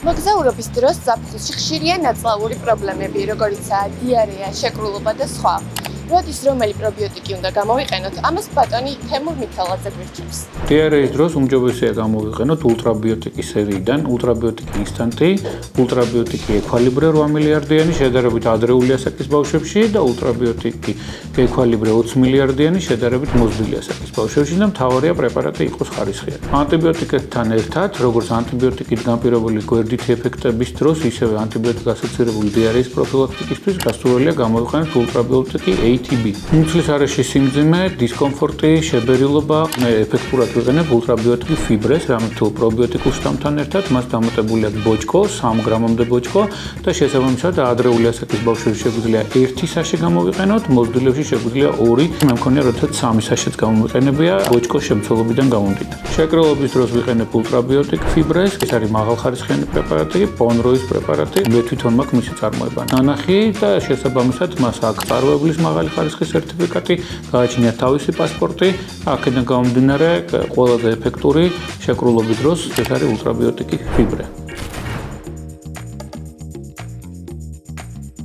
მოგზაურობის დროს ზაფხულში ხშირია ნაწლავური პრობლემები, როგორიცაა დიარეა, შეკრულობა და სხვა. როდის რომელი პრობიოტიკი უნდა გამოვიყენოთ? ამას ბატონი თემურ მიქელაძე გვირჩევს. დიარეის დროს უმჯობესია გამოვიყენოთ ულტრაბიოტიკის სერიიდან, ულტრაბიოტიკი ინსტანტი, ულტრაბიოტიკი ექვალიბრე 8 მილიარდიანი, შედარებით ადრეული ასაკის ბავშვებში და ულტრაბიოტიკი ექვალიბრე 20 მილიარდიანი, შედარებით მოზრდილი ასაკის ბავშვებში და მთავარია პრეპარატი იყოს ხარისხიანი. ანტიბიოტიკებთან ერთად, როგორც ანტიბიოტიკით განპირობებული გვერდითი ეფექტების დროს, ისევე ანტიბიოტიკ ასოცირებული დიარეის პროფილაქტიკისთვის გასურველია გამოვიყენოთ ულტრაბიოტიკი ATB. მუცლის არეში სიმძიმე, დისკომფორტი, შებერილობა, ეფექტურად ვიყენებ ულტრაბიოტიკი ფიბრეს, რამეთუ პრობიოტიკულ შტამთან ერთად, მას დამატებული აქვს ბოჭკო, 3 გრამამდე ბოჭკო და შესაბამისად ადრეული ასაკის ბავშვებში შეგვიძლია 1 საში გამოვიყენოთ, მოზრდილებში შეგვიძლია 2, მე მგონია, როდესაც 3 საშიც გამოვიყენებია ბოჭკოს შემცველობიდან გამომდინარე. შეკროლობის დროს ვიყენებ ულტრაბიოტიკ ფიბრეს, ეს არის მაღალხარისხიანი პრეპარატი, პონროის პრეპარატი, მე თვითონ მაქვს მისი წარმოება. ნანახი და შესაბამისად მას აქვს წარმოებლის მაღალი ხარისხის სერტიფიკატი, გააჩნია თავისი პასპორტი, აქედან გამომდინარე ყველაზე ეფექტური შეკრულობის დროს ეს არის ულტრაბიოტიკი ფიბრე.